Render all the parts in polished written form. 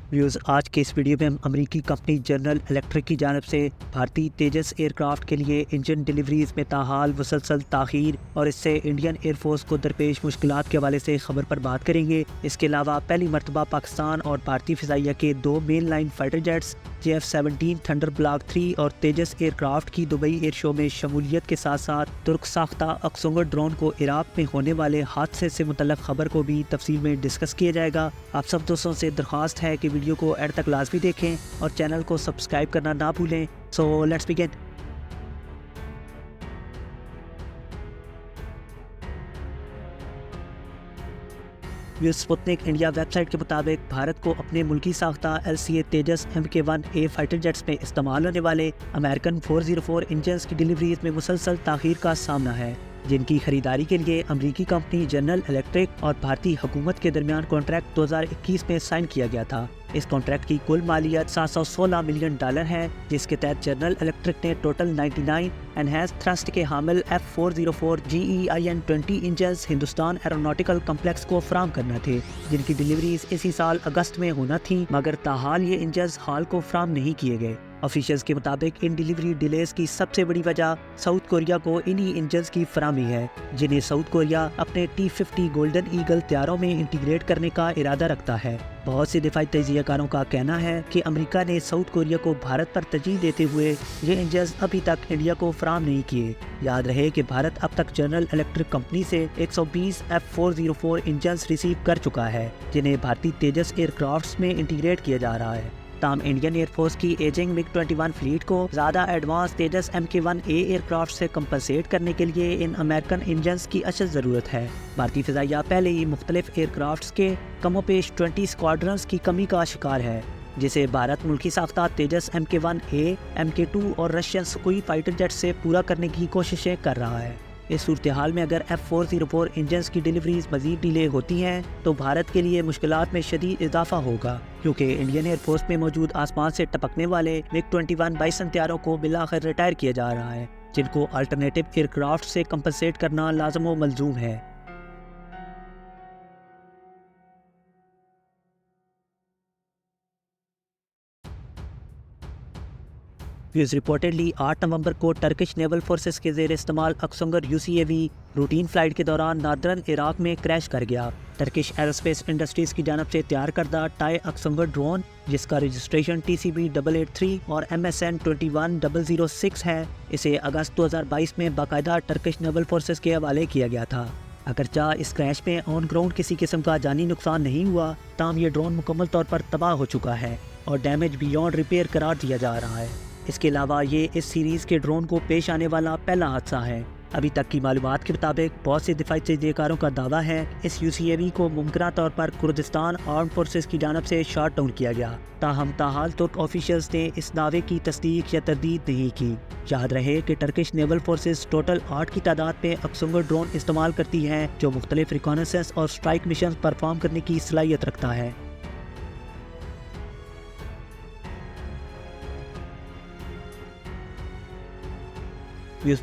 Views आज के इस वीडियो में हम अमेरिकी कंपनी जनरल इलेक्ट्रिक की जानिब से भारतीय तेजस एयरक्राफ्ट के लिए इंजन डिलीवरीज में ताहाल मुसलसल ताख़ीर और इससे इंडियन एयरफोर्स को दरपेश मुश्किलात के हवाले से खबर पर बात करेंगे। इसके अलावा पहली मरतबा पाकिस्तान और भारतीय फ़िज़ाइया के दो main line fighter jets JF-17 thunder block 3 और तेजस एयरक्राफ्ट की दुबई एयर शो में शमूलियत के साथ साथ तुर्क साख्ता अक्सुंगर ड्रोन को इराक में होने वाले हादसे से मुतल्लिक़ खबर को भी तफसील में डिस्कस किया जाएगा। आप सब दोस्तों से दरख्वास्त है कि वीडियो को एंड तक लाजमी देखें और चैनल को सब्सक्राइब करना ना भूलें। So let's begin. Sputnik India website के मुताबिक भारत को अपने मुल्की साख्ता LCA तेजस MK-1A फाइटर जेट्स में इस्तेमाल होने वाले अमेरिकन 404 इंजन्स की डिलीवरीज में मुसलसल ताख़ीर का सामना है, जिनकी खरीदारी के लिए अमेरिकी कंपनी जनरल इलेक्ट्रिक और भारतीय हुकूमत के दरमियान कॉन्ट्रैक्ट 2021 में साइन किया गया था। इस कॉन्ट्रैक्ट की कुल मालियत $716 मिलियन है, जिसके तहत जनरल इलेक्ट्रिक ने टोटल 99 एनहांस थ्रस्ट के हामिल F404 GEIN-20 engines Hindustan aeronautical complex को फराहम करना थे, जिनकी डिलीवरीज इसी साल अगस्त में होना थी, मगर ताहाल ये इंजन्स हाल को फराहम नहीं किए गए। ऑफिशियल्स के मुताबिक इन डिलीवरी डिलेज की सबसे बड़ी वजह साउथ कोरिया को इन्हीं इंजन्स की फराहमी है, जिन्हें साउथ कोरिया अपने T-50 गोल्डन ईगल तैयारों में इंटीग्रेट करने का इरादा रखता है। बहुत से दिफाई तजियाकारों का कहना है कि अमेरिका ने साउथ कोरिया को भारत पर तरजीह देते हुए ये इंजन्स अभी तक इंडिया को फराहम नहीं किए। याद रहे कि भारत अब तक जनरल इलेक्ट्रिक कंपनी से 120 F404 इंजन्स रिसीव कर चुका है, जिन्हें भारतीय तेजस एयरक्राफ्ट्स में इंटीग्रेट किया जा रहा है। ताम इंडियन एयरफोर्स की एजिंग MiG-21 फ्लीट को ज़्यादा एडवांस तेजस MK-1A एयरक्राफ्ट से कंपनसेट करने के लिए इन अमेरिकन इंजन्स की अशद ज़रूरत है। भारतीय फ़िज़ाइया पहले ही मुख्तलिफ एयरक्राफ्ट्स के कमोपेश 20 स्क्वाड्रंस की कमी का शिकार है, जिसे भारत मुल्की साख्ता तेजस MK-1A, MK-2 और रशियन सुखोई फाइटर जेट से पूरा करने की कोशिशें कर रहा है। इस सूरत हाल में अगर F404 इंजन्स की डिलीवरीज मज़ीद डिले होती हैं तो भारत के लिए मुश्किलात में शदीद इजाफा होगा, क्योंकि इंडियन एयरफोर्स में मौजूद आसमान से टपकने वाले MiG-21 बाइसन तैयारों को बिलाखिर रिटायर किया जा रहा है, जिनको अल्टरनेटिव एयरक्राफ्ट से कंपनसेट करना लाज़िम व मलजूम है। रिपोर्टेडली 8 नवंबर को टर्किश नेवल फोर्सेस के ज़ेर इस्तेमाल अक्सुंगर UCAV रूटीन फ्लाइट के दौरान नार्दर्न इराक में क्रैश कर गया। टर्किश एरोस्पेस इंडस्ट्रीज़ की जानब से तैयार करदा टाई अक्सुंगर ड्रोन, जिसका रजिस्ट्रेशन TCB 883 और MSN 21006 है, इसे अगस्त 2022 में बाकायदा टर्किश नेवल फोर्सेस के हवाले किया गया था। अगरचा इस क्रैश में ऑन ग्राउंड किसी किस्म का जानी नुकसान नहीं हुआ, ताहम ये ड्रोन मुकम्मल तौर पर तबाह हो चुका है और डैमेज बियॉन्ड रिपेयर करार दिया जा रहा है। इसके अलावा ये इस सीरीज़ के ड्रोन को पेश आने वाला पहला हादसा है। अभी तक की मालूमात के मुताबिक बहुत से दिफाई तजियाकारों का दावा है इस UCAV को मुमकिन तौर पर कुर्दिस्तान आर्म फोर्सेस की जानब से शॉट डाउन किया गया। ताहम ताहाल तुर्क ऑफिशियल्स ने इस दावे की तस्दीक या तरदीद नहीं की। याद रहे कि टर्किश नेवल फोर्सेस टोटल 8 की तादाद में अक्सुंगर ड्रोन इस्तेमाल करती है, जो मुख्तलिफ रिकॉनेसेंस और स्ट्राइक मिशन परफॉर्म करने की सलाहियत रखता है।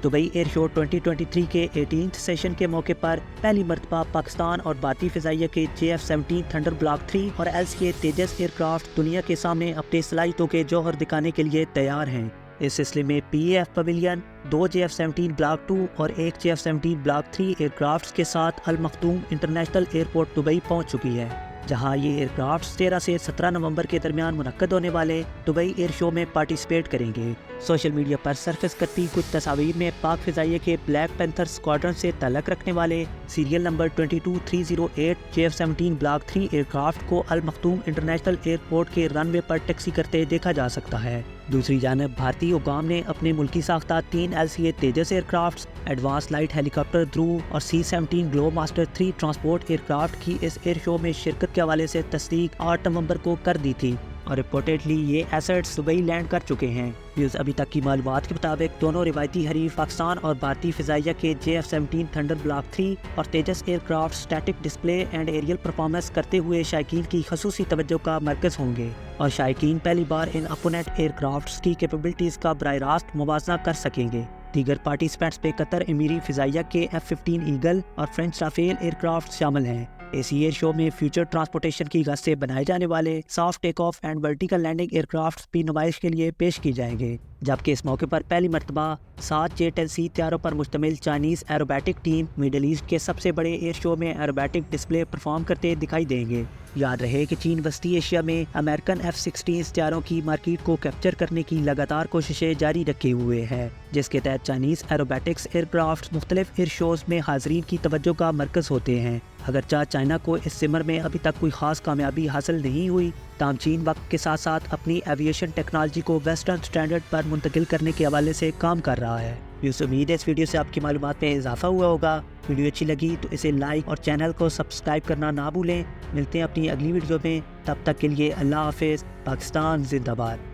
दुबई एयर शो 2023 के 18th सेशन के मौके पर पहली मरतबा पाकिस्तान और भारतीय फ़िज़ाइया के JF-17 थंडर ब्लॉक 3 और LCA तेजस एयरक्राफ्ट दुनिया के सामने अपने सलाहियतों के जौहर दिखाने के लिए तैयार हैं। इस सिलसिले में PAF पवेलियन 2 JF-17 ब्लॉक 2 और 1 JF-17 ब्लॉक 3 एयरक्राफ्ट्स के साथ अल मखदूम इंटरनेशनल एयरपोर्ट दुबई पहुंच चुकी है, जहां ये एयरक्राफ्ट्स 13 से 17 नवंबर के दरमियान मुनक्कद होने वाले दुबई एयर शो में पार्टिसिपेट करेंगे। सोशल मीडिया पर सरफेस करती कुछ तस्वीर में पाक फ़िज़ाइया के ब्लैक पैंथर स्क्वाड्रन से ताल्लुक़ रखने वाले serial number 22308 JF-17 block 3 aircraft को अल मखदूम इंटरनेशनल एयरपोर्ट के रनवे पर टैक्सी करते देखा जा सकता है। दूसरी जानब भारतीय हुकाम ने अपने मुल्की साख्ता 3 LCA तेजस एयरक्राफ्ट्स, एडवांस लाइट हेलीकॉप्टर ध्रुव और C-17 ग्लोबमास्टर 3 ट्रांसपोर्ट एयरक्राफ्ट की इस एयर शो में शिरकत के हवाले से तस्दीक 8 नवंबर को कर दी थी और रिपोर्टेडली ये एसेट्स दुबई लैंड कर चुके हैं। न्यूज़ अभी तक की मालूमात के मुताबिक दोनों रिवायती हरीफ पाकिस्तान और भारतीय फ़िज़ाइया के JF-17 थंडर ब्लॉक 3 और Tejas aircraft static display and aerial performance करते हुए शायकीन की खसूसी तवज्जो का मरकज़ होंगे और शायकीन पहली बार इन अपोनेंट एयरक्राफ्ट्स की कैपेबिलिटीज़ का बराह रास्त मुवाज़ना कर सकेंगे। दीगर पार्टिसिपेंट्स पे कतर अमीरी फ़िज़ाइया के F-15 ईगल और फ्रेंच राफेल एयरक्राफ्ट शामिल हैं। اس ایئر شو میں فیوچر ٹرانسپورٹیشن کی غرض سے بنائے جانے والے soft take off and vertical landing aircraft بھی نمائش کے لیے پیش کی جائیں گے، جبکہ اس موقع پر پہلی مرتبہ 7 J-10C طیاروں پر مشتمل چائنیز ایروبیٹک ٹیم میڈل ایسٹ کے سب سے بڑے ایئر شو میں ایروبیٹک ڈسپلے پرفارم کرتے دکھائی دیں گے۔ یاد رہے کہ چین وسطی ایشیا میں امریکن F-16 طیاروں کی مارکیٹ کو کیپچر کرنے کی لگاتار کوششیں جاری رکھے ہوئے ہے، جس کے تحت چائنیز ایروبیٹکس ایئر کرافٹ مختلف ایئر شوز میں حاضرین کی توجہ کا مرکز ہوتے ہیں۔ اگرچہ چائنا کو اس سمر میں ابھی تک کوئی خاص کامیابی حاصل نہیں ہوئی، تاہم چین وقت کے ساتھ ساتھ اپنی ایویشن ٹیکنالوجی کو ویسٹرن سٹینڈرڈ پر منتقل کرنے کے حوالے سے کام کر رہا ہے۔ امید ہے اس ویڈیو سے آپ کی معلومات میں اضافہ ہوا ہوگا۔ ویڈیو اچھی لگی تو اسے لائک اور چینل کو سبسکرائب کرنا نہ بھولیں۔ ملتے ہیں اپنی اگلی ویڈیو میں، تب تک کے لیے اللہ حافظ۔ پاکستان زندہ باد۔